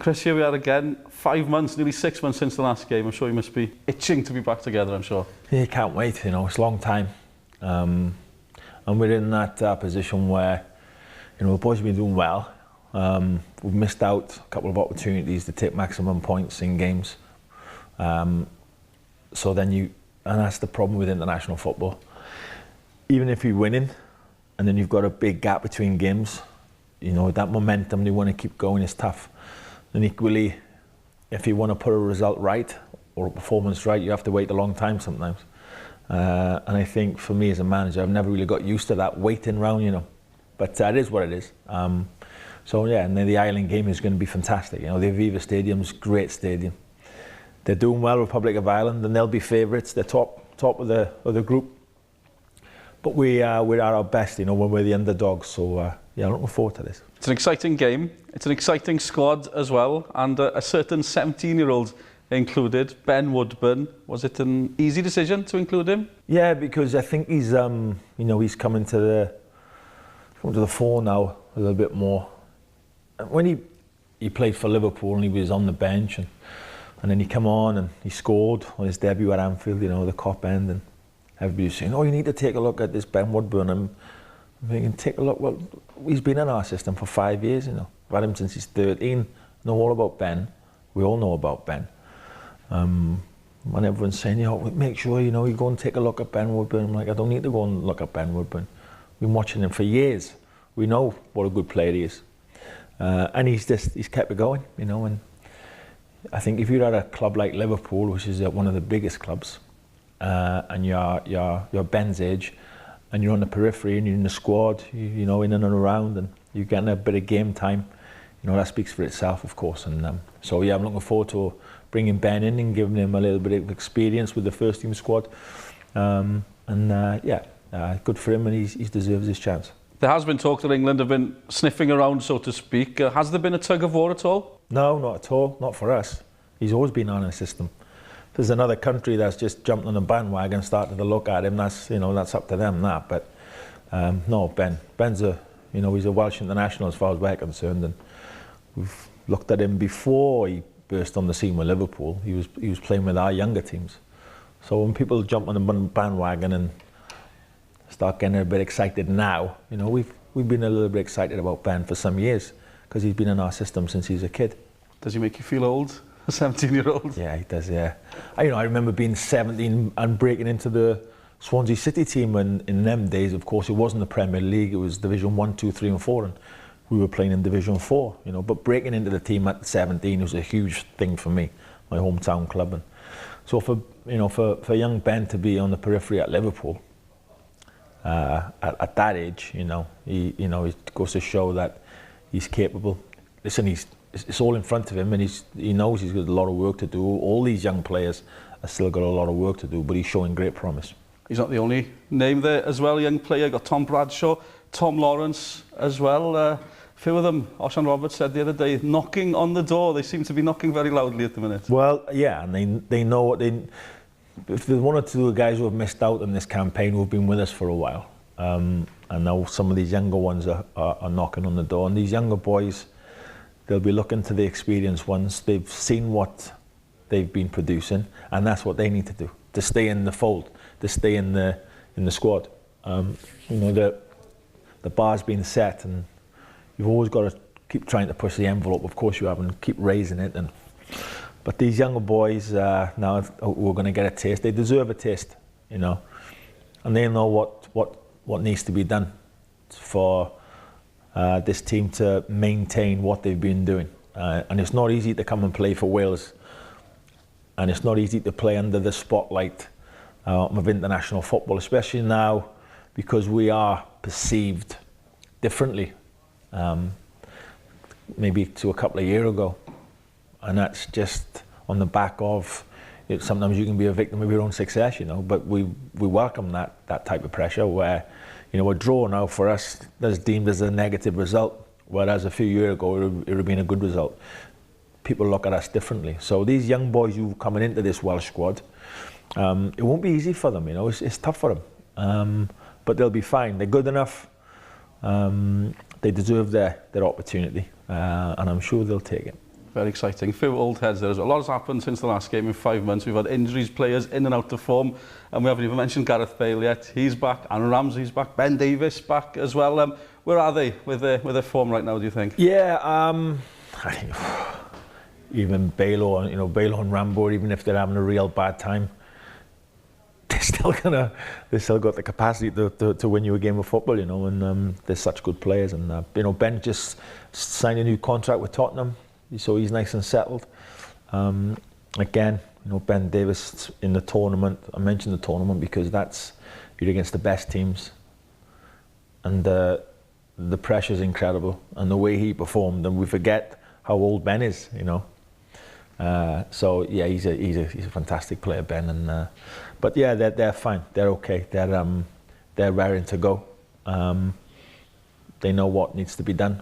Chris, here we are again. 5 months, nearly 6 months since the last game. I'm sure you must be itching to be back together, I'm sure. Yeah, you can't wait, you know, it's a long time. And we're in that position where, you know, the boys have been doing well. We've missed out a couple of opportunities to take maximum points in games. So then and that's the problem with international football. Even if you're winning, and then you've got a big gap between games, you know, that momentum, they want to keep going, is tough. And equally, if you want to put a result right, or a performance right, you have to wait a long time sometimes. And I think for me as a manager, I've never really got used to that waiting round, you know. But it is what it is. So yeah, and then the Ireland game is going to be fantastic. You know, the Aviva Stadium's a great stadium. They're doing well, Republic of Ireland, and they'll be favourites. They're top of the group. But we're at our best, you know, when we're the underdogs. So yeah, I'm looking forward to this. It's an exciting game. It's an exciting squad as well, and a certain 17-year-old included, Ben Woodburn. Was it an easy decision to include him? Yeah, because I think he's, you know, he's coming to the fore now a little bit more. When he played for Liverpool and he was on the bench, and then he came on and he scored on his debut at Anfield, you know, the Cop end, and everybody was saying, oh, you need to take a look at this Ben Woodburn. I'm thinking, take a look. Well, he's been in our system for 5 years, you know. I've had him since he's 13. Know all about Ben. We all know about Ben. When everyone's saying, you know, make sure, you know, you go and take a look at Ben Woodburn. I'm like, I don't need to go and look at Ben Woodburn. We've been watching him for years. We know what a good player he is. And he's kept it going, you know. And I think if you're at a club like Liverpool, which is one of the biggest clubs, and you're Ben's age, and you're on the periphery and you're in the squad, you know, in and around, and you're getting a bit of game time, you know, that speaks for itself, of course. And so yeah, I'm looking forward to bringing Ben in and giving him a little bit of experience with the first team squad. Yeah, good for him, and he deserves his chance. There has been talk that England have been sniffing around, so to speak. Has there been a tug of war at all? No, not at all. Not for us. He's always been on our system. If there's another country that's just jumped on the bandwagon and started to look at him, that's, you know, that's up to them, that. But no, Ben's you know, he's a Welsh international as far as we're concerned, and we've looked at him before he burst on the scene with Liverpool. He was playing with our younger teams. So when people jump on the bandwagon and start getting a bit excited now, you know, we've been a little bit excited about Ben for some years, because he's been in our system since he was a kid. Does he make you feel old, a 17-year-old? Yeah, he does, yeah. You know, I remember being 17 and breaking into the Swansea City team, and in them days, of course, it wasn't the Premier League, it was Division 1, 2, 3 and 4, and we were playing in Division 4, you know. But breaking into the team at 17 was a huge thing for me, my hometown club. And so for young Ben to be on the periphery at Liverpool, at that age, you know, it goes to show that he's capable. Listen, it's all in front of him, and he knows he's got a lot of work to do. All these young players have still got a lot of work to do, but he's showing great promise. He's not the only name there as well, young player. Got Tom Bradshaw, Tom Lawrence as well. A few of them, Osian Roberts said the other day, knocking on the door. They seem to be knocking very loudly at the minute. Well, yeah, and they know what they. If there's one or two guys who have missed out on this campaign who have been with us for a while, and now some of these younger ones are knocking on the door, and these younger boys, they'll be looking to the experienced ones. They've seen what they've been producing, and that's what they need to do to stay in the fold, to stay in the squad. You know, the bar's been set, and you've always got to keep trying to push the envelope. Of course you have, and keep raising it. But these younger boys now who are going to get a taste, they deserve a taste, you know, and they know what needs to be done for this team to maintain what they've been doing. And it's not easy to come and play for Wales, and it's not easy to play under the spotlight of international football, especially now, because we are perceived differently, maybe to a couple of years ago. And that's just on the back of, sometimes you can be a victim of your own success, you know, but we welcome that type of pressure where, you know, a draw now for us is deemed as a negative result, whereas a few years ago it would have been a good result. People look at us differently. So these young boys who are coming into this Welsh squad, it won't be easy for them, you know, it's tough for them, but they'll be fine. They're good enough, they deserve their opportunity, and I'm sure they'll take it. Very exciting. A few old heads there as well. A lot has happened since the last game in 5 months. We've had injuries, players in and out of form, and we haven't even mentioned Gareth Bale yet. He's back, Aaron Ramsey's back, Ben Davies back as well. Where are they with their form right now, do you think? Yeah, I think even Bale or Bale and Rambo, even if they're having a real bad time, they've still got the capacity to win you a game of football, and they're such good players. And Ben just signed a new contract with Tottenham, so he's nice and settled. Again, Ben Davies in the tournament. I mentioned the tournament because you're against the best teams, and the pressure's incredible, and the way he performed, and we forget how old Ben is, So yeah, he's a fantastic player, Ben, and but yeah, they're fine, they're okay, they're raring to go. They know what needs to be done,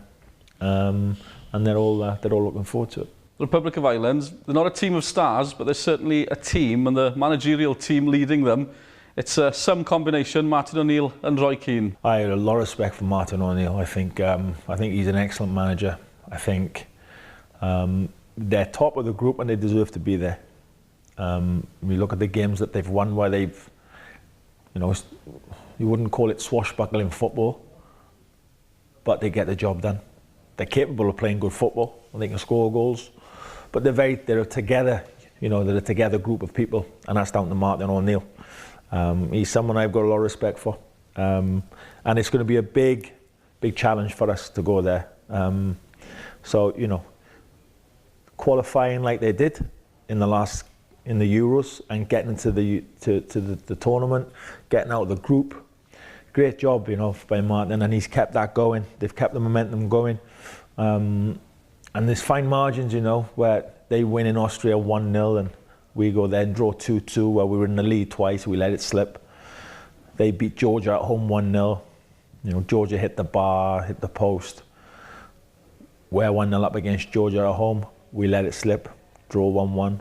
and they're all looking forward to it. The Republic of Ireland, they're not a team of stars, but they're certainly a team, and the managerial team leading them, it's some combination, Martin O'Neill and Roy Keane. I have a lot of respect for Martin O'Neill. I think he's an excellent manager. I think they're top of the group and they deserve to be there. We look at the games that they've won where they've, you wouldn't call it swashbuckling football, but they get the job done. They're capable of playing good football and they can score goals, but they're a together, they're a together group of people, and that's down to Martin O'Neill. He's someone I've got a lot of respect for, and it's going to be a big challenge for us to go there. So qualifying like they did in the Euros and getting into the tournament, getting out of the group, great job by Martin, and he's kept that going. They've kept the momentum going, and there's fine margins, where they win in Austria 1-0 and we go there and draw 2-2, where we were in the lead twice, we let it slip. They beat Georgia at home 1-0. Georgia hit the bar, hit the post. We're 1-0 up against Georgia at home. We let it slip, draw 1-1.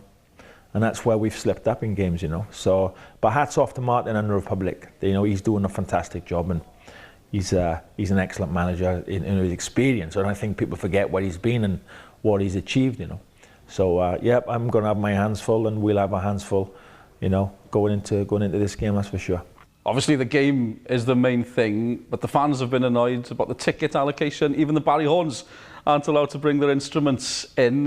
And that's where we've slipped up in games, So, but hats off to Martin and the Republic. He's doing a fantastic job, and he's an excellent manager in his experience. And I think people forget where he's been and what he's achieved, So yeah, I'm going to have my hands full, and we'll have our hands full, going into this game, that's for sure. Obviously, the game is the main thing, but the fans have been annoyed about the ticket allocation. Even the Barry Horns aren't allowed to bring their instruments in.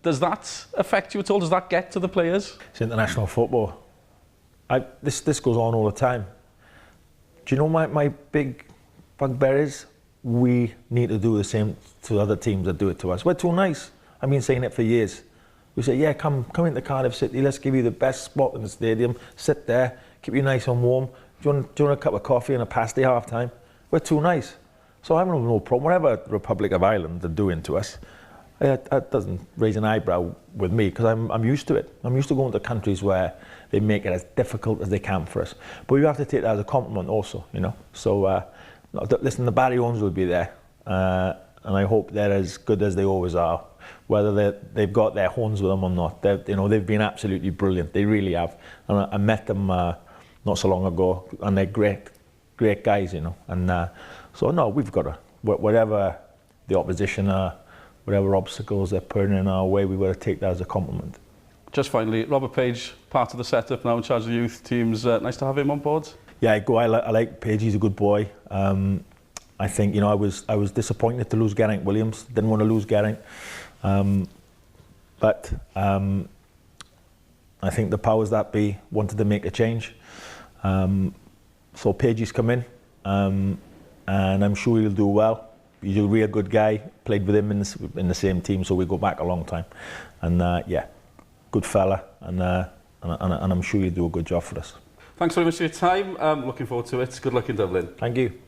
Does that affect you at all? Does that get to the players? It's international football. This goes on all the time. Do you know my big bugbear is? We need to do the same to other teams that do it to us. We're too nice. I've been saying it for years. We say, yeah, come into Cardiff City, let's give you the best spot in the stadium, sit there, keep you nice and warm. Do you want a cup of coffee and a pasty half time? We're too nice. So I have no problem. Whatever Republic of Ireland are doing to us, that doesn't raise an eyebrow with me, because I'm used to it. I'm used to going to countries where they make it as difficult as they can for us. But we have to take that as a compliment also, So listen, the Barry Horns will be there, and I hope they're as good as they always are, whether they've got their horns with them or not. They've been absolutely brilliant. They really have. And I met them not so long ago, and they're great guys, And so no, we've got to, whatever the opposition are, whatever obstacles they're putting in our way, we've got to take that as a compliment. Just finally, Robert Page, part of the setup now, in charge of the youth teams. Nice to have him on board. Yeah, I like Page. He's a good boy. I think I was disappointed to lose Geraint Williams. Didn't want to lose Geraint, but I think the powers that be wanted to make a change. So Pagey's come in, and I'm sure he'll do well. He's a real good guy. Played with him in the same team, so we go back a long time. And yeah, good fella, and I'm sure he'll do a good job for us. Thanks very much for your time. Looking forward to it. Good luck in Dublin. Thank you.